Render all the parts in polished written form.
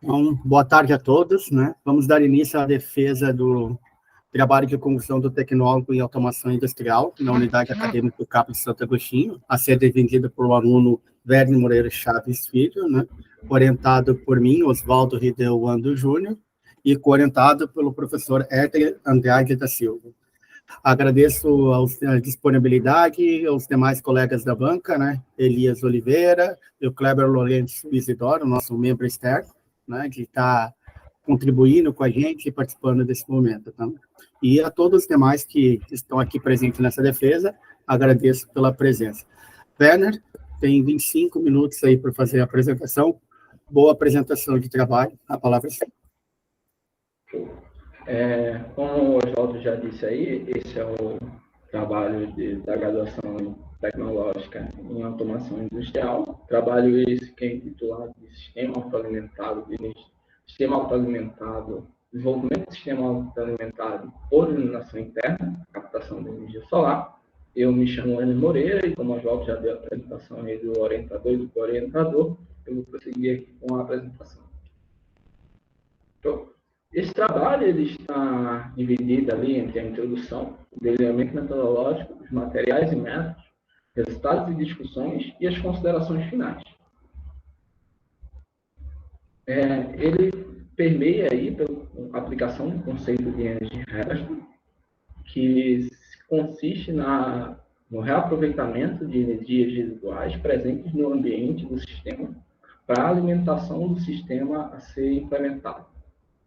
Então, boa tarde a todos, né? Vamos dar início à defesa do trabalho de conclusão do tecnólogo em automação industrial na unidade acadêmica do CAP de Santo Agostinho, a ser defendido por o aluno Verne Moreira Chaves Filho, né? Orientado por mim, Oswaldo Rideuando Júnior, e coorientado pelo professor Éter Andrade da Silva. Agradeço a disponibilidade aos demais colegas da banca, né? Elias Oliveira e o Kleber Lourenço Isidoro, nosso membro externo, né? Que está contribuindo com a gente e participando desse momento. Tá? E a todos os demais que estão aqui presentes nessa defesa, agradeço pela presença. Werner, tem 25 minutos aí para fazer a apresentação. Boa apresentação de trabalho. A palavra é sua. Como o Oswaldo já disse aí, esse é o trabalho da graduação tecnológica em automação industrial. Trabalho esse que é intitulado de Sistema Autoalimentado, Desenvolvimento de Sistema Autoalimentado por Iluminação Interna, Captação de Energia Solar. Eu me chamo Ana Moreira e, como o Oswaldo já deu a apresentação aí do orientador e do co-orientador, eu vou prosseguir aqui com a apresentação. Então, esse trabalho ele está dividido ali entre a introdução, o delineamento metodológico, os materiais e métodos, resultados e discussões e as considerações finais. Ele permeia aí pela aplicação do conceito de energia reversa, que consiste no reaproveitamento de energias residuais presentes no ambiente do sistema para a alimentação do sistema a ser implementado.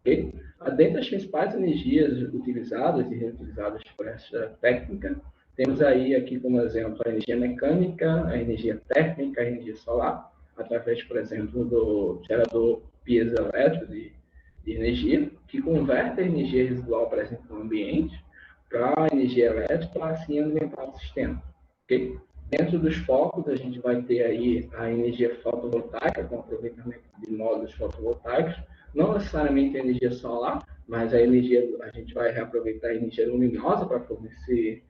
Okay? Dentre as principais energias utilizadas e reutilizadas por essa técnica, temos aí aqui como exemplo a energia mecânica, a energia térmica, a energia solar, através, por exemplo, do gerador piezoelétrico de energia, que converte a energia residual presente no ambiente para a energia elétrica, para assim alimentar o sistema. Okay? Dentro dos focos, a gente vai ter aí a energia fotovoltaica, com aproveitamento de módulos fotovoltaicos, não necessariamente a energia solar, mas a gente vai reaproveitar a energia luminosa para fornecer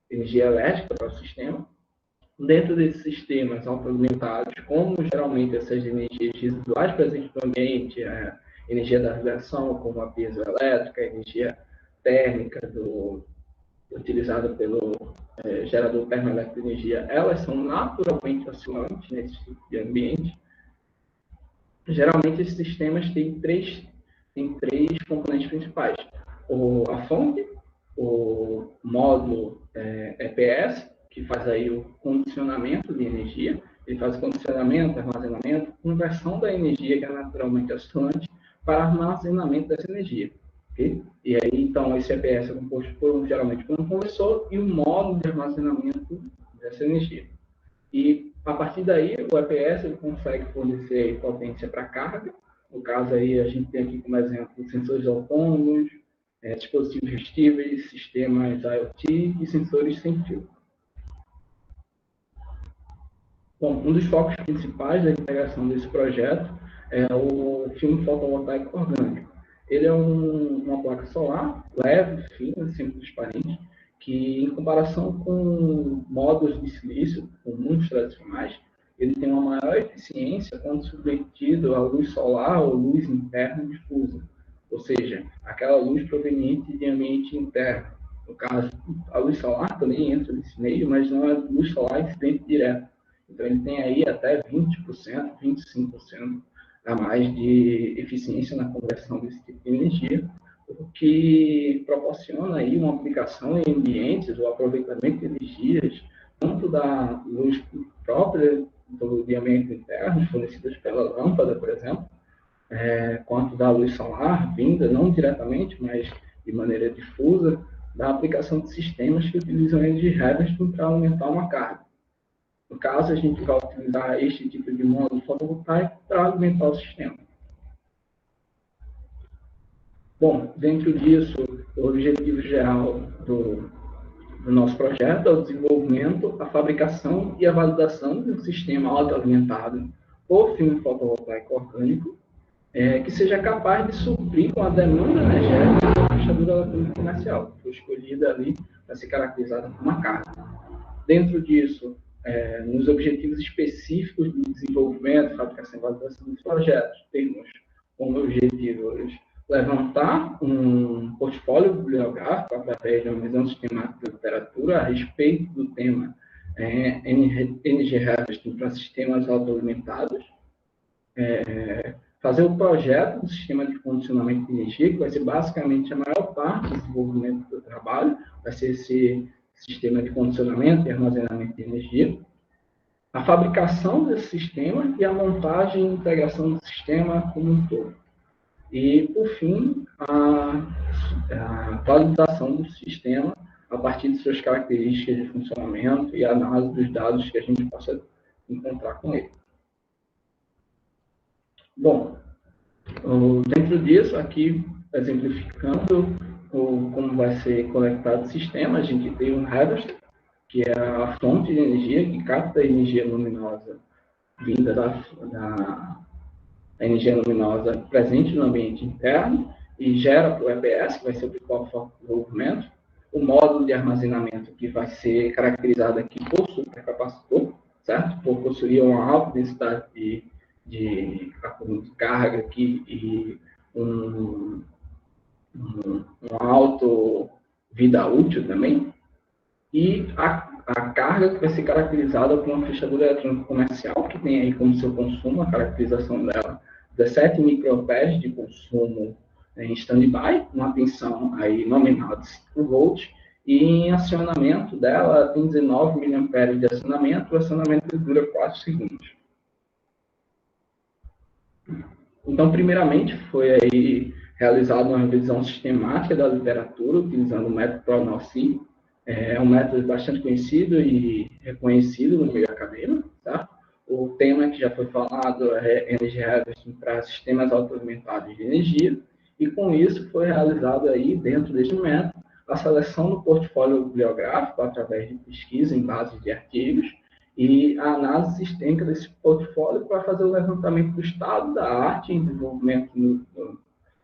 energia elétrica para o sistema. Dentro desses sistemas autoalimentados, como geralmente essas energias residuais presentes no ambiente, a energia da radiação, como a piezoelétrica, a energia térmica utilizada pelo gerador termoelétrico de energia, elas são naturalmente oscilantes nesse tipo de ambiente. Geralmente, esses sistemas têm três componentes principais. A fonte, o módulo EPS, que faz aí o condicionamento de energia, ele faz o condicionamento, armazenamento, conversão da energia, que é naturalmente oscilante, para armazenamento dessa energia. Okay? E aí, então, esse EPS é composto geralmente por um conversor e um módulo de armazenamento dessa energia. E, a partir daí, o EPS ele consegue fornecer potência para carga. No caso, aí, a gente tem aqui como exemplo sensores autônomos, dispositivos vestíveis, sistemas IoT e sensores sem fio. Bom, um dos focos principais da integração desse projeto é o filme fotovoltaico orgânico. Ele é uma placa solar leve, fina, sempre transparente, que, em comparação com módulos de silício comuns tradicionais, ele tem uma maior eficiência quando submetido à luz solar ou luz interna difusa, ou seja, aquela luz proveniente de ambiente interno. No caso, a luz solar também entra nesse meio, mas não é luz solar incidente direto. Então, ele tem aí até 20%, 25% a mais de eficiência na conversão desse tipo de energia, o que proporciona aí uma aplicação em ambientes, o aproveitamento de energias, tanto da luz própria de ambiente interno, fornecidas pela lâmpada, por exemplo, quanto da luz solar, vinda não diretamente, mas de maneira difusa, da aplicação de sistemas que utilizam energia reversa para aumentar uma carga. No caso, a gente vai utilizar este tipo de módulo fotovoltaico para alimentar o sistema. Bom, dentro disso, o objetivo geral do nosso projeto é o desenvolvimento, a fabricação e a validação de um sistema autoalimentado por filme fotovoltaico orgânico, que seja capaz de suprir com a demanda energética da fechadura eletrônica comercial, que foi escolhida ali para ser caracterizada como uma carga. Dentro disso, nos objetivos específicos de desenvolvimento, fabricação e validação dos projetos. Temos como objetivos levantar um portfólio bibliográfico através de uma visão sistemática da literatura a respeito do tema Energy Harvesting para sistemas autoalimentados, fazer o projeto do sistema de condicionamento de energia, que vai ser basicamente a maior parte do desenvolvimento do trabalho, vai ser esse sistema de condicionamento e armazenamento de energia, a fabricação desse sistema e a montagem e integração do sistema como um todo. E, por fim, a validação do sistema a partir de suas características de funcionamento e a análise dos dados que a gente possa encontrar com ele. Bom, dentro disso, aqui exemplificando como vai ser conectado o sistema, a gente tem um harvester, que é a fonte de energia que capta a energia luminosa vinda da energia luminosa presente no ambiente interno e gera para o EBS, que vai ser o principal foco do desenvolvimento, o módulo de armazenamento, que vai ser caracterizado aqui por supercapacitor, certo? Por possuir uma alta densidade de carga aqui e um alto vida útil também. E a carga que vai ser caracterizada por uma fechadura eletrônica comercial, que tem aí como seu consumo, a caracterização dela, 17 microamperes de consumo em standby, uma tensão aí nominal de 5 volts, e em acionamento dela tem 19 miliamperes de acionamento, o acionamento dura 4 segundos. Então, primeiramente, foi aí realizada uma revisão sistemática da literatura, utilizando o método PRONOC. É um método bastante conhecido e reconhecido no meio acadêmico, tá? O tema que já foi falado é Energy Harvesting para sistemas autoalimentados de energia, e com isso foi realizado aí, dentro deste método, a seleção do portfólio bibliográfico através de pesquisa em bases de artigos e a análise sistêmica desse portfólio para fazer o levantamento do estado da arte em desenvolvimento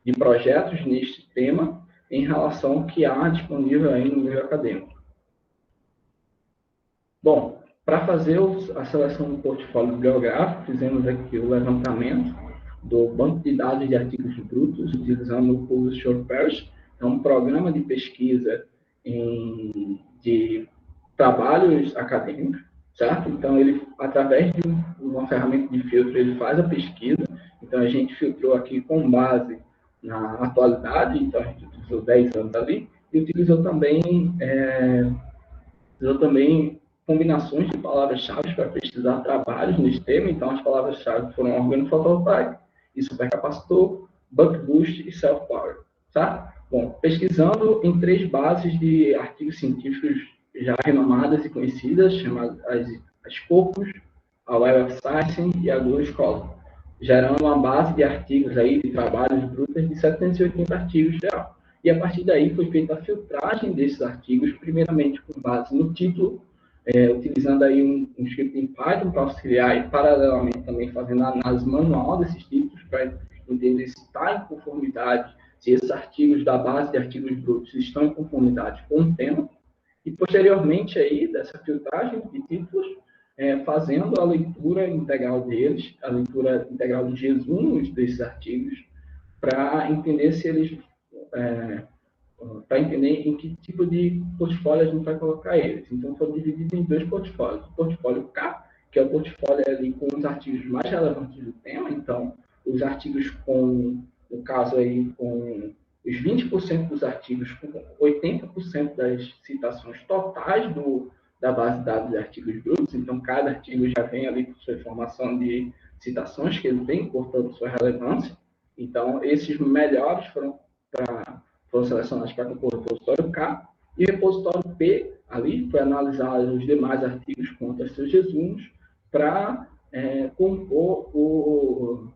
de projetos neste tema em relação ao que há disponível aí no meio acadêmico. Bom, para fazer a seleção do portfólio bibliográfico, fizemos aqui o levantamento do banco de dados de artigos brutos, utilizando o Publisher Parish, é um programa de pesquisa de trabalhos acadêmicos, certo? Então, ele, através de uma ferramenta de filtro, ele faz a pesquisa. Então, a gente filtrou aqui com base na atualidade, então a gente utilizou 10 anos ali, e utilizou também combinações de palavras-chave para pesquisar trabalhos nesse tema. Então, as palavras-chave foram organofotovoltaico e supercapacitor, buck boost e self-power, tá? Bom, pesquisando em 3 bases de artigos científicos já renomadas e conhecidas, chamadas as Scopus, a Web of Science e a Google Scholar, gerando uma base de artigos aí, de trabalhos brutos de 780 artigos geral. E a partir daí foi feita a filtragem desses artigos, primeiramente com base no título, utilizando aí um script em Python para auxiliar e, paralelamente, também fazendo a análise manual desses títulos para entender se está em conformidade, se esses artigos da base de artigos brutos estão em conformidade com o tema. E, posteriormente, aí, dessa filtragem de títulos, fazendo a leitura integral deles, a leitura integral de resumos desses artigos, para entender se eles... para entender em que tipo de portfólio a gente vai colocar eles. Então, foram divididos em 2 portfólios. O portfólio K, que é o portfólio ali com os artigos mais relevantes do tema. Então, os artigos no caso aí, com os 20% dos artigos, com 80% das citações totais da base de dados de artigos brutos. Então, cada artigo já vem ali com sua informação de citações que ele tem, portanto, sua relevância. Então, esses melhores foram selecionados para compor o repositório K, e o repositório P, ali, foi analisar os demais artigos contra seus resumos para compor o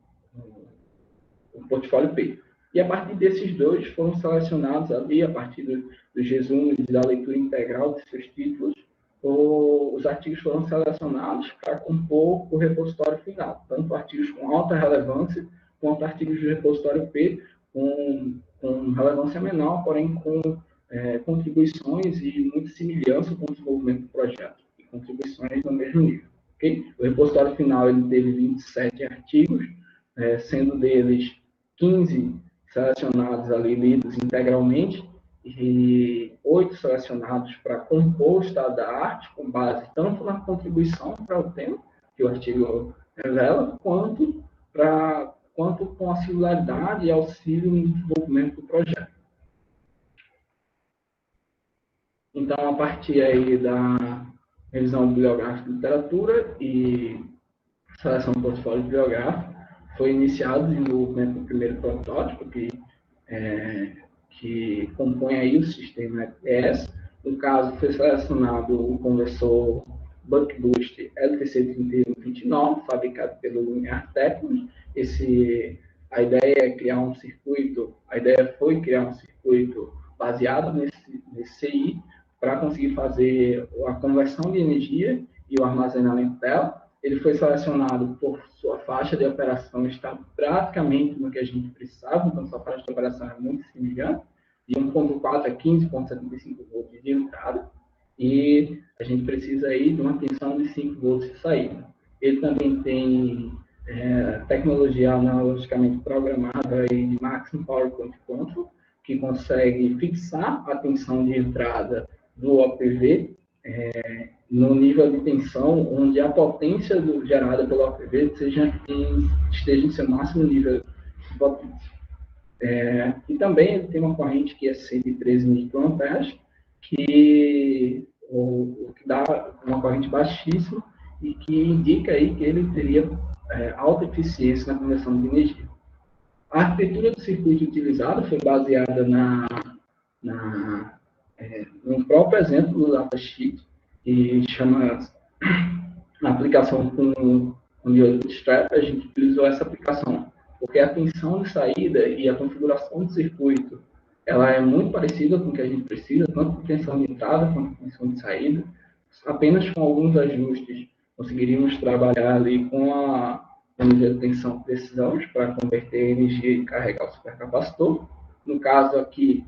portfólio P. E a partir desses 2 foram selecionados ali, a partir dos resumos e da leitura integral de seus títulos, os artigos foram selecionados para compor o repositório final, tanto artigos com alta relevância, quanto artigos do repositório P com relevância menor, porém com contribuições e muita semelhança com o desenvolvimento do projeto. E contribuições no mesmo nível. Okay? O repositório final ele teve 27 artigos, sendo deles 15 selecionados ali, lidos integralmente, e 8 selecionados para compor o estado da arte, com base tanto na contribuição para o tema, que o artigo revela, quanto com a singularidade e auxílio no desenvolvimento do projeto. Então, a partir aí da revisão bibliográfica de literatura e seleção do portfólio bibliográfico, foi iniciado o desenvolvimento do primeiro protótipo, que compõe aí o sistema EPS. No caso, foi selecionado o conversor Buck-Boost LTC3129, fabricado pelo Linear Technologies. A ideia foi criar um circuito baseado nesse CI para conseguir fazer a conversão de energia e o armazenamento dela. Ele foi selecionado por sua faixa de operação estar praticamente no que a gente precisava, então sua faixa de operação é muito semelhante, de 1.4 a 15.75 volts de entrada, e a gente precisa aí de uma tensão de 5 volts de saída. Ele também tem tecnologia analogicamente programada aí de Maximum Power Point Control, que consegue fixar a tensão de entrada do OPV no nível de tensão onde a potência gerada pelo OPV esteja em seu máximo nível de potência. E também ele tem uma corrente que é 113 microamperes, que dá uma corrente baixíssima e que indica aí que ele teria alta eficiência na conversão de energia. A arquitetura do circuito utilizado foi baseada no próprio exemplo do datasheet, que chama a aplicação com o diodo strap. A gente utilizou essa aplicação porque a tensão de saída e a configuração do circuito ela é muito parecida com o que a gente precisa, tanto de tensão de entrada quanto de tensão de saída. Apenas com alguns ajustes conseguiríamos trabalhar ali com a nível de tensão que precisamos para converter energia e carregar o supercapacitor. No caso aqui,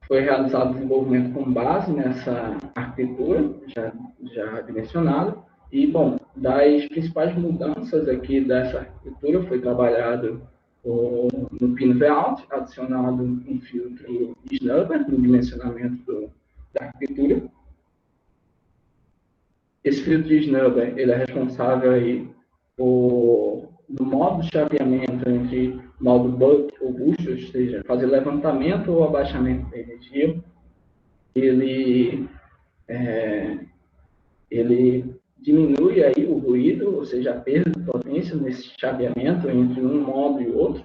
foi realizado o desenvolvimento com base nessa arquitetura já dimensionada. E, bom, das principais mudanças aqui dessa arquitetura foi trabalhado no pino V-out, adicionado um filtro snubber no dimensionamento da arquitetura. Esse filtro de snubber ele é responsável aí no modo de chaveamento entre modo buck ou boost, ou seja, fazer levantamento ou abaixamento da energia. Ele diminui aí o ruído, ou seja, a perda de potência nesse chaveamento entre um modo e outro.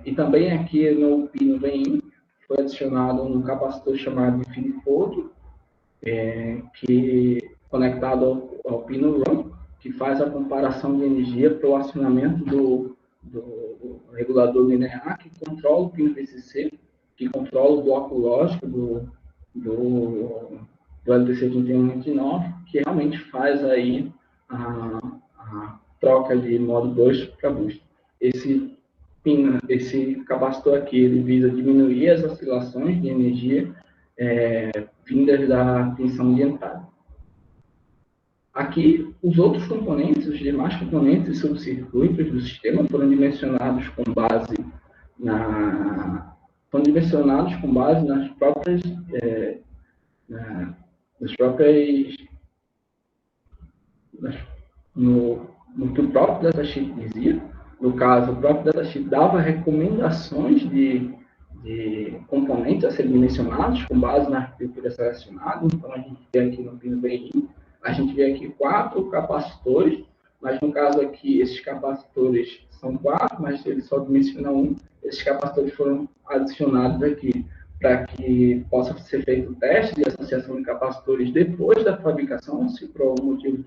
E também aqui no pino VIN foi adicionado um capacitor chamado de FIDPORT, que conectado ao pino RAM, que faz a comparação de energia para o acionamento do regulador linear, que controla o pino VCC, que controla o bloco lógico do LTC 3129, que realmente faz aí a troca de modo boost para boost. Esse capacitor aqui, ele visa diminuir as oscilações de energia vindas da tensão de entrada. Aqui, os outros componentes, os demais componentes e subcircuitos do sistema foram dimensionados com base nas próprias no que o próprio datasheet dizia. No caso, o próprio datasheet dava recomendações de componentes a serem dimensionados com base na arquitetura selecionada. Então, a gente vê aqui no pino VI, a gente vê aqui 4 capacitores, mas no caso aqui, esses capacitores são 4, mas ele só dimensiona 1. Esses capacitores foram adicionados aqui para que possa ser feito o teste de associação de capacitores depois da fabricação, se por algum motivo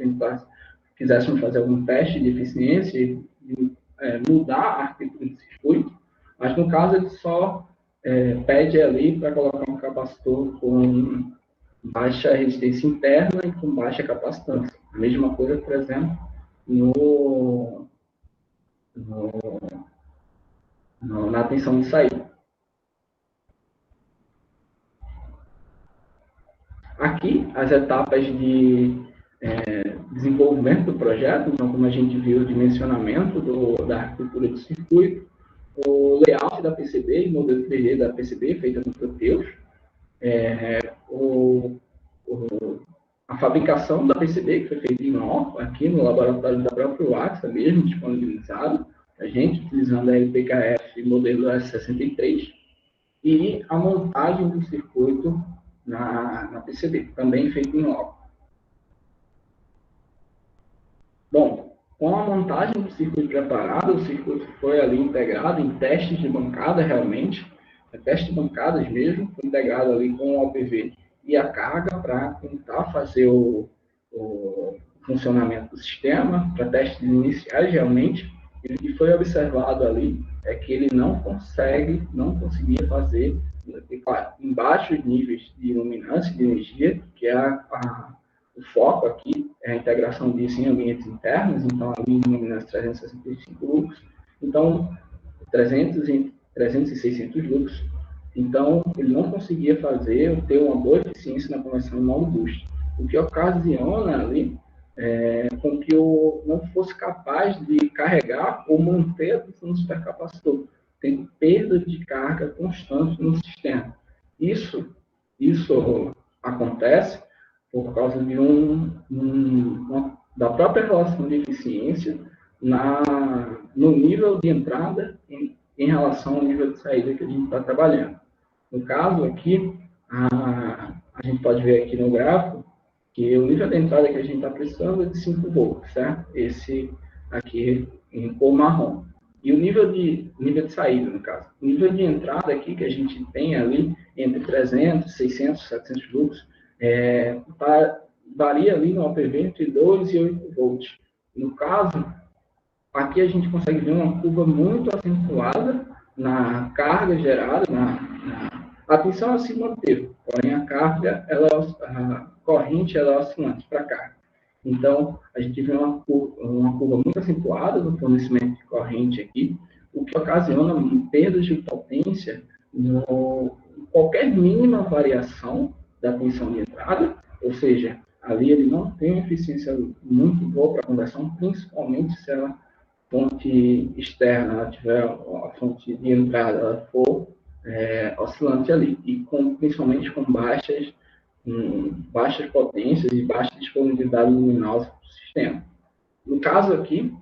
quiséssemos fazer algum teste de eficiência e mudar a arquitetura do circuito, mas no caso ele só pede ali para colocar um capacitor com baixa resistência interna e com baixa capacitância. A mesma coisa, por exemplo, na tensão de saída. Aqui Aqui, as etapas de desenvolvimento do projeto, então, como a gente viu, o dimensionamento da arquitetura do circuito, o layout da PCB, o modelo 3D da PCB, feita no Proteus, a fabricação da PCB, que foi feita em loco, aqui no laboratório da própria AXA mesmo, disponibilizado, a gente utilizando a LPKF modelo S63, e a montagem do circuito na PCB, também feita em loco. Bom, com a montagem do circuito preparado, o circuito foi ali integrado em testes de bancada realmente, testes de bancadas mesmo, foi integrado ali com o OPV e a carga para tentar fazer o funcionamento do sistema, para testes iniciais realmente, e o que foi observado ali é que ele não conseguia fazer, claro, em baixos níveis de luminância e de energia, que é o foco aqui é a integração disso em ambientes internos, então ali em luminância 365 lux, então 300 e 600 lux. Então, ele não conseguia ter uma boa eficiência na conversão em modo boost, o que ocasiona ali com que eu não fosse capaz de carregar ou manter a função do supercapacitor, tendo perda de carga constante no sistema. Isso acontece por causa de da própria relação de eficiência no nível de entrada em relação ao nível de saída que a gente está trabalhando. No caso aqui, a gente pode ver aqui no gráfico que o nível de entrada que a gente está precisando é de 5 volts, certo? Esse aqui em cor marrom. E o nível de saída, no caso. O nível de entrada aqui que a gente tem ali entre 300, 600, 700 lux, varia ali no OPV entre 2 e 8 volts. No caso, aqui a gente consegue ver uma curva muito acentuada na carga gerada, a tensão se manteve, porém a carga, a corrente, ela é oscilante para cá. Então, a gente vê uma curva muito acentuada no fornecimento de corrente aqui, o que ocasiona perdas de potência qualquer mínima variação da tensão de entrada, ou seja, ali ele não tem uma eficiência muito boa para a conversão, principalmente se a fonte externa ela tiver a fonte de entrada ela for oscilante ali, e principalmente com baixas potências e baixa disponibilidade luminosa do sistema. No caso aqui,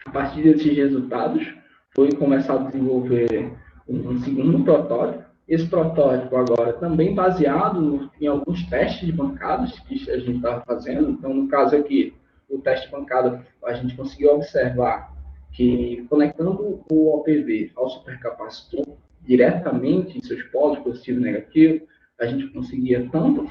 a partir desses resultados, foi começado a desenvolver um segundo protótipo. Esse protótipo agora também baseado em alguns testes de bancadas que a gente estava fazendo. Então, no caso aqui, o teste de bancada, a gente conseguiu observar que conectando o OPV ao supercapacitor diretamente em seus polos positivo e negativo, a gente conseguia tanto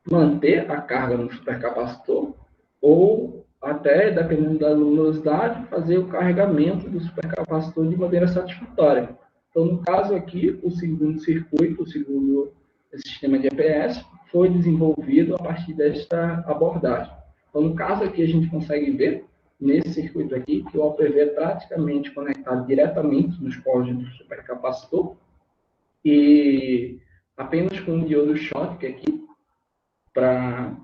manter a carga no supercapacitor, ou até, dependendo da luminosidade, fazer o carregamento do supercapacitor de maneira satisfatória. Então, no caso aqui, o segundo circuito, o segundo sistema de EPS, foi desenvolvido a partir desta abordagem. Então, no caso aqui, a gente consegue ver, nesse circuito aqui, que o OPV é praticamente conectado diretamente nos polos do supercapacitor, e apenas com um diodo Schottky aqui, para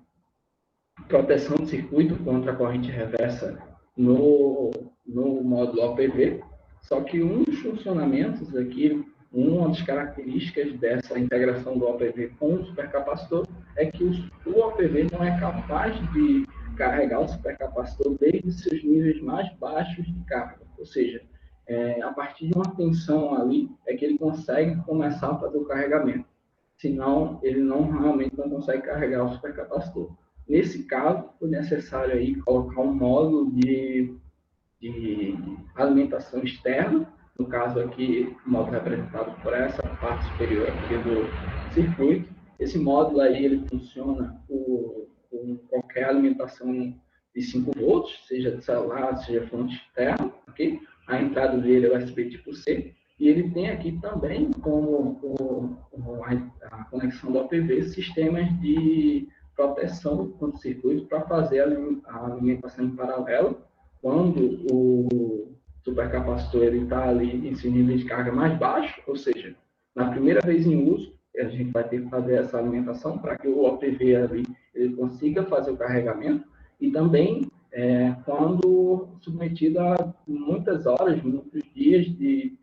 proteção do circuito contra a corrente reversa no módulo OPV. Só que um dos funcionamentos aqui, uma das características dessa integração do OPV com o supercapacitor é que o OPV não é capaz de carregar o supercapacitor desde seus níveis mais baixos de carga. Ou seja, a partir de uma tensão ali, é que ele consegue começar a fazer o carregamento. Senão, ele realmente não consegue carregar o supercapacitor. Nesse caso, foi necessário aí colocar um módulo de alimentação externa, no caso aqui, o módulo representado por essa parte superior aqui do circuito. Esse módulo aí, ele funciona com qualquer alimentação de 5 volts, seja de celular, seja fonte externa, ok? A entrada dele é USB tipo C, e ele tem aqui também, como a conexão do OPV, sistemas de proteção do circuito para fazer a alimentação em paralelo, quando o supercapacitor está ali em seu nível de carga mais baixo, ou seja, na primeira vez em uso, a gente vai ter que fazer essa alimentação para que o OPV ali ele consiga fazer o carregamento, e também quando submetido a muitas horas, muitos dias de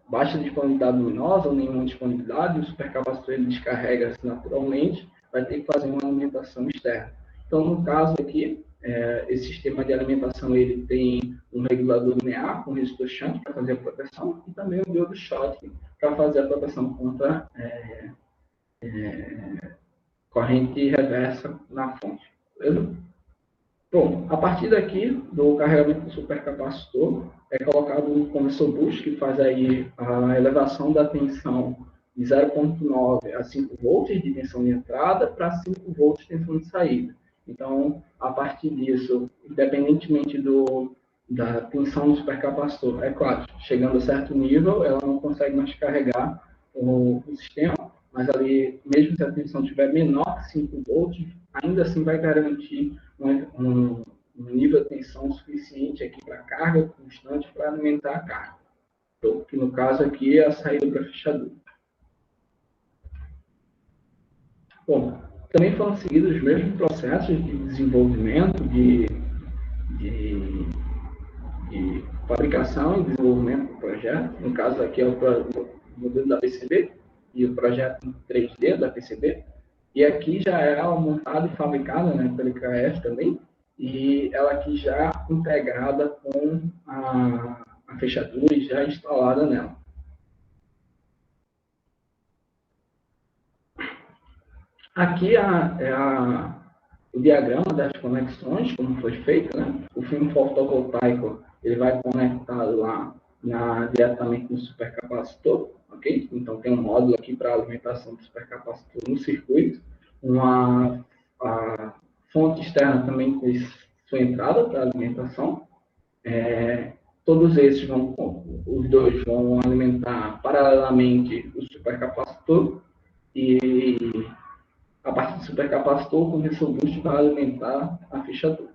baixa disponibilidade luminosa ou nenhuma disponibilidade, o supercapacitor ele descarrega-se naturalmente, vai ter que fazer uma alimentação externa. Então, no caso aqui, esse sistema de alimentação ele tem um regulador linear com resistor shunt para fazer a proteção e também um diodo Schottky para fazer a proteção contra corrente reversa na fonte. Beleza? Bom, a partir daqui, do carregamento do supercapacitor, é colocado um conversor boost, que faz aí a elevação da tensão de 0,9 a 5 volts de tensão de entrada para 5 volts de tensão de saída. Então, a partir disso, independentemente da tensão do supercapacitor, é claro, chegando a certo nível, ela não consegue mais carregar o sistema, mas ali, mesmo se a tensão estiver menor que 5 volts, ainda assim vai garantir um nível de tensão suficiente aqui para carga constante para alimentar a carga. Então, que no caso aqui é a saída para a fechadura. Bom, também foram seguidos os mesmos processos de desenvolvimento, de fabricação e desenvolvimento do projeto. No caso aqui é o modelo da PCB e o projeto 3D da PCB. E aqui já é ela montada e fabricada, né, pela IKF também, e ela aqui já integrada com a fechadura e já instalada nela. Aqui o diagrama das conexões, como foi feito, né? O filme fotovoltaico ele vai conectado lá diretamente no supercapacitor, ok? Então tem um módulo aqui para alimentação do supercapacitor no circuito, a fonte externa também tem sua entrada para alimentação. Todos esses os dois vão alimentar paralelamente o supercapacitor e a partir do supercapacitor, o conversor boost vai alimentar a fechadura.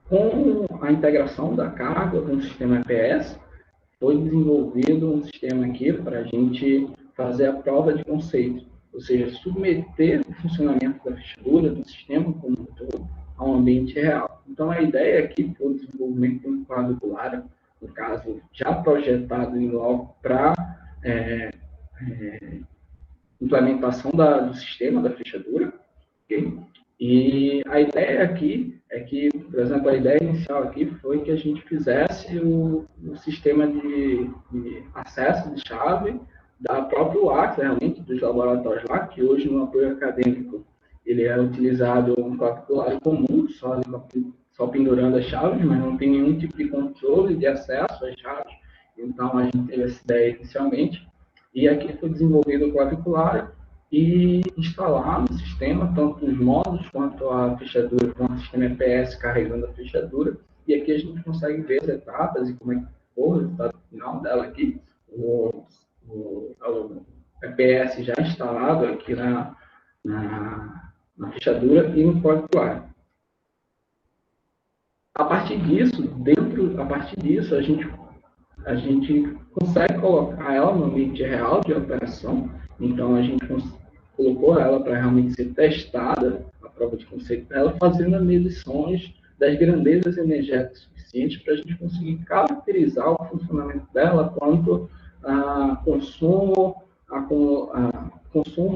Com a integração da carga com o sistema EPS, foi desenvolvido um sistema aqui para a gente fazer a prova de conceito, ou seja, submeter o funcionamento da fechadura do sistema como um todo a um ambiente real. Então, a ideia aqui foi o desenvolvimento de um quadriculário, no caso, já projetado em logo para implementação do sistema da fechadura. Okay? E a ideia aqui é que, por exemplo, a ideia inicial aqui foi que a gente fizesse o sistema de acesso de chave da própria UAC, realmente, dos laboratórios lá, que hoje no apoio acadêmico ele é utilizado um quadriculário comum, só pendurando as chaves, mas não tem nenhum tipo de controle de acesso às chaves. Então, a gente teve essa ideia inicialmente, e aqui foi desenvolvido o quadriculário e instalar no sistema tanto os módulos quanto a fechadura, com o sistema EPS carregando a fechadura. E aqui a gente consegue ver as etapas e como é que foi o resultado final dela aqui. O EPS já instalado aqui na fechadura e no quadriculário. A partir disso, a gente consegue colocar ela no ambiente real de operação. Então, a gente colocou ela para realmente ser testada, a prova de conceito dela, fazendo medições das grandezas energéticas suficientes para a gente conseguir caracterizar o funcionamento dela quanto a consumo,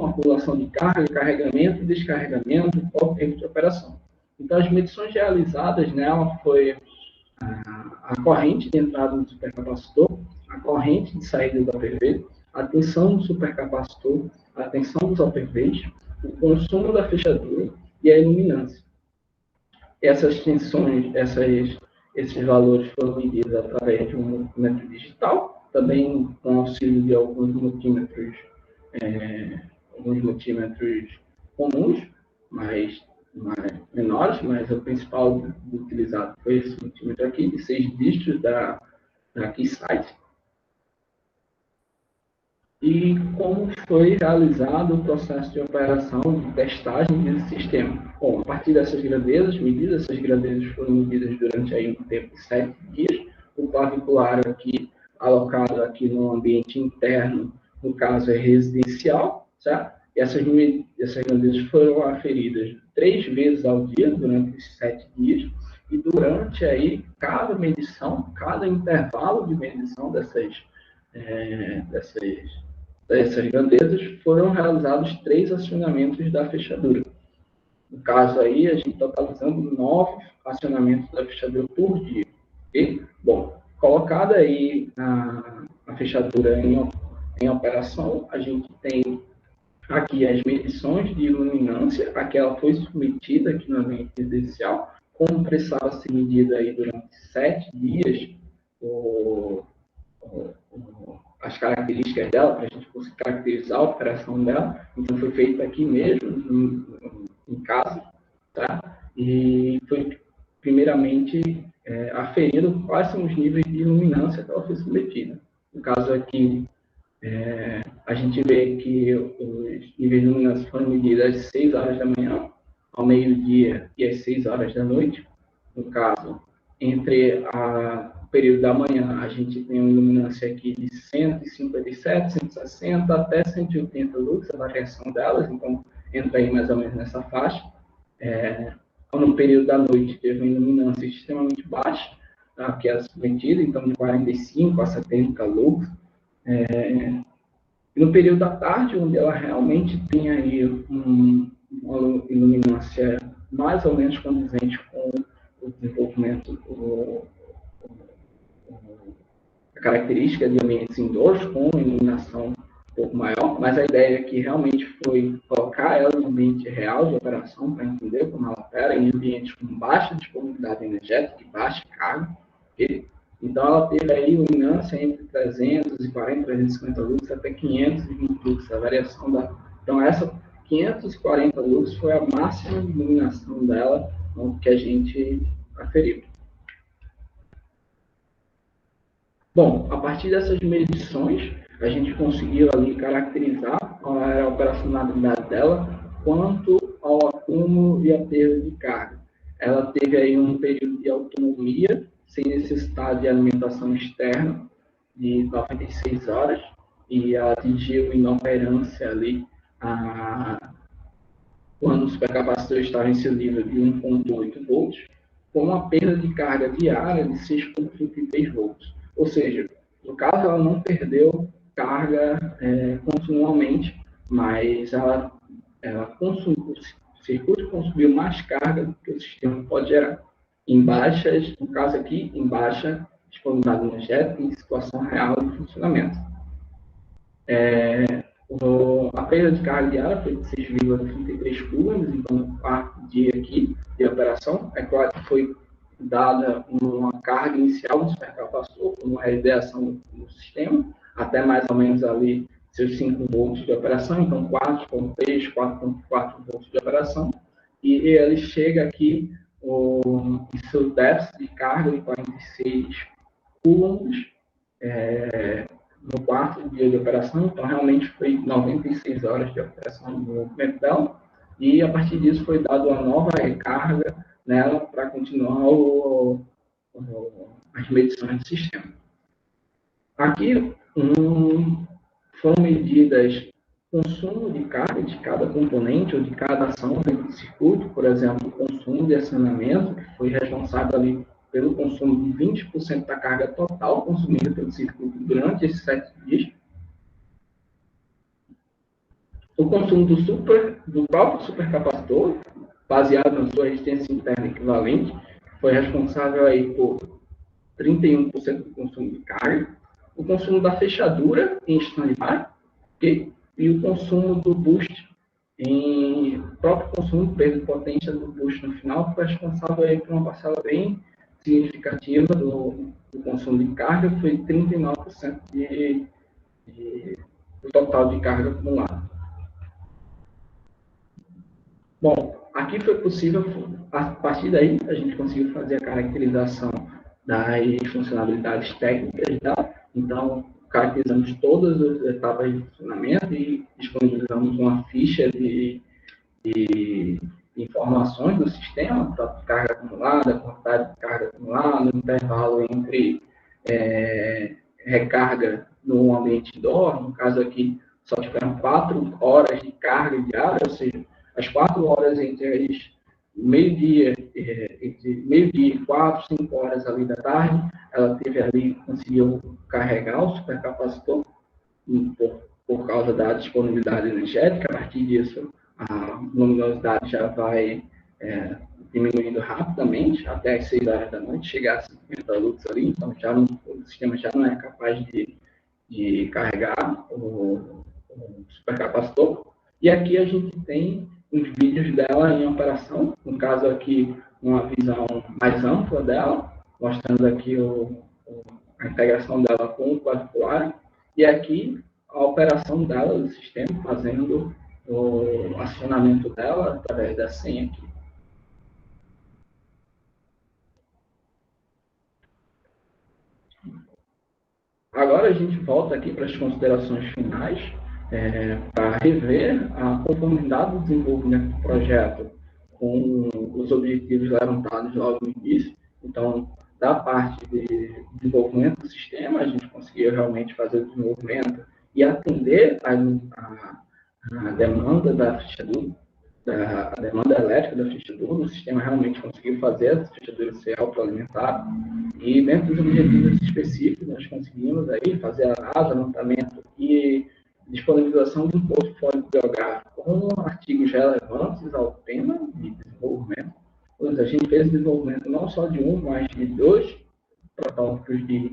acumulação de carga, carregamento e descarregamento, qual o tempo de operação. Então, as medições realizadas nela foi a corrente de entrada do supercapacitor, a corrente de saída do OPV, a tensão do supercapacitor, a tensão dos OPVs, o consumo da fechadura e a iluminância. Essas tensões, esses valores foram medidos através de um multímetro digital, também com auxílio de alguns multímetros comuns, mas menores, mas o principal utilizado foi esse multímetro aqui, de 6 dígitos da Keysight. e como foi realizado o processo de operação de testagem desse sistema. Bom, a partir dessas grandezas, essas grandezas foram medidas durante aí um tempo de 7 dias, o clavicular aqui, alocado aqui no ambiente interno, no caso é residencial, certo? E essas grandezas foram aferidas 3 vezes ao dia, durante esses 7 dias, e durante aí, cada medição, cada intervalo de medição dessas grandezas, foram realizados 3 acionamentos da fechadura. No caso aí, a gente totalizando 9 acionamentos da fechadura por dia. Okay? Bom, colocada aí a fechadura em operação, a gente tem aqui as medições de iluminância, a que ela foi submetida aqui no ambiente residencial, como precisava ser medida aí durante 7 dias as características dela, para a gente conseguir caracterizar a operação dela. Então, foi feito aqui mesmo, em casa, tá? E foi, primeiramente, aferido quais são os níveis de iluminância que ela foi submetida. No caso aqui, a gente vê que os níveis de iluminância foram medidos às 6 horas da manhã, ao meio-dia e às 6 horas da noite. No caso, entre o período da manhã, a gente tem uma iluminância aqui de 157, 160 até 180 lux, a variação delas, então entra aí mais ou menos nessa faixa. No período da noite, teve uma iluminância extremamente baixa, tá, que é submetida, então de 45 a 70 lux. No período da tarde, onde ela realmente tem aí uma iluminância mais ou menos condizente com o desenvolvimento, a característica de ambientes indoors, com iluminação um pouco maior, mas a ideia aqui realmente foi colocar ela no ambiente real de operação, para entender como ela opera, em ambientes com baixa disponibilidade energética e baixa carga. Okay? Então, ela teve aí iluminância entre 340, 350 lux até 520 lux, a variação da... Então, essa 540 lux foi a máxima iluminação dela, que a gente aferiu. Bom, a partir dessas medições, a gente conseguiu ali caracterizar qual era a operacionalidade dela quanto ao acúmulo e a perda de carga. Ela teve aí um período de autonomia, sem necessidade de alimentação externa, de 96 horas, e ela atingiu inoperância ali quando o supercapacitor estava em seu nível de 1,8 volts, com uma perda de carga diária de 6,33 volts. Ou seja, no caso, ela não perdeu carga continuamente, mas ela consumiu, o circuito consumiu mais carga do que o sistema pode gerar. Em baixas, no caso aqui, em baixa disponibilidade energética em situação real de funcionamento. A perda de carga diária foi de 6,33 coulombs, então no quarto dia aqui de operação, é claro que foi dada uma carga inicial do supercapacitor, uma radiação do sistema, até mais ou menos ali seus 5 volts de operação, então 4,3, 4,4 volts de operação, e ele chega aqui em seu déficit de carga de 46 coulombs, no quarto dia de operação, então realmente foi 96 horas de operação do movimento dela, e a partir disso foi dada uma nova recarga nela para continuar as medições do sistema. Aqui foram medidas consumo de carga de cada componente ou de cada ação dentro do circuito, por exemplo, o consumo de acionamento, que foi responsável ali pelo consumo de 20% da carga total consumida pelo circuito durante esses 7 dias. O consumo do próprio supercapacitor, baseado na sua resistência interna equivalente, foi responsável aí por 31% do consumo de carga. O consumo da fechadura em standby, okay? E o consumo do boost, o próprio consumo de perda de potência do boost no final, foi responsável aí por uma parcela bem significativa do consumo de carga, foi 39% do total de carga acumulada. Bom, aqui foi possível, a partir daí, a gente conseguiu fazer a caracterização das funcionalidades técnicas dela. Então, caracterizamos todas as etapas de funcionamento e disponibilizamos uma ficha de informações do sistema, para carga acumulada, quantidade de carga acumulada, intervalo entre recarga no ambiente indoor, no caso aqui, só tiveram 4 horas de carga diária, ou seja, as 4 horas entre meio-dia e 4, 5 horas ali da tarde, ela teve ali, conseguiu carregar o supercapacitor por causa da disponibilidade energética. A partir disso, a luminosidade já vai diminuindo rapidamente, até as 6 horas da noite, chegar a 50 lux ali, então o sistema já não é capaz de carregar o supercapacitor. E aqui a gente tem os vídeos dela em operação, no caso aqui uma visão mais ampla dela, mostrando aqui a integração dela com o quadriculário, e aqui a operação dela do sistema, fazendo o acionamento dela através da senha aqui. Agora a gente volta aqui para as considerações finais, para rever a conformidade do desenvolvimento do projeto com os objetivos levantados logo no início. Então, da parte de desenvolvimento do sistema, a gente conseguiu realmente fazer o desenvolvimento e atender a demanda da fechadura, a demanda elétrica da fechadura. O sistema realmente conseguiu fazer a fechadura ser autoalimentada. E dentro dos objetivos específicos, nós conseguimos aí fazer análise, levantamento e disponibilização de um portfólio biográfico com artigos relevantes ao tema de desenvolvimento. A gente fez desenvolvimento não só de um, mas de 2 protótipos de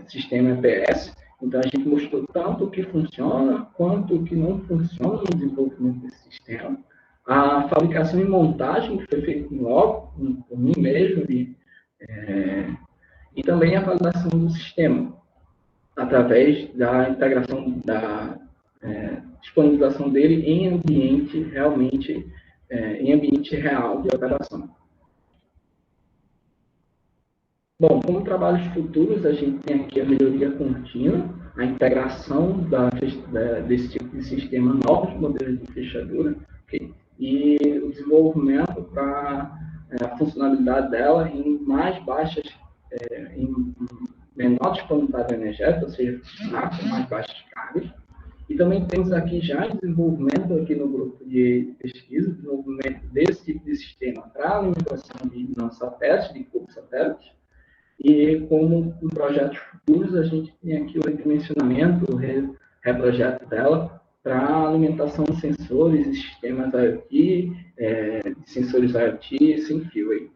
sistema EPS. Então, a gente mostrou tanto o que funciona quanto o que não funciona no desenvolvimento desse sistema. A fabricação e montagem que foi feita logo, por mim mesmo, e também a validação do sistema, através da integração, da disponibilização dele em ambiente realmente, em ambiente real de operação. Bom, como trabalhos futuros, a gente tem aqui a melhoria contínua, a integração desse tipo de sistema, novos modelos de fechadura, okay? E o desenvolvimento para a funcionalidade dela em mais baixas, em menor disponibilidade energética, ou seja, funcionar com mais baixas cargas. E também temos aqui já desenvolvimento aqui no grupo de pesquisa, desenvolvimento desse tipo de sistema para alimentação de nanosatélites, de cubosatélites. E como em projetos futuros, a gente tem aqui o redimensionamento, o reprojeto dela para alimentação de sensores e sistemas IoT, sensores IoT sem fio aí.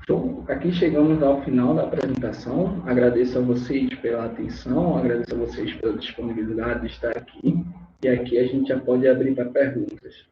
Então, aqui chegamos ao final da apresentação. Agradeço a vocês pela atenção, agradeço a vocês pela disponibilidade de estar aqui. E aqui a gente já pode abrir para perguntas.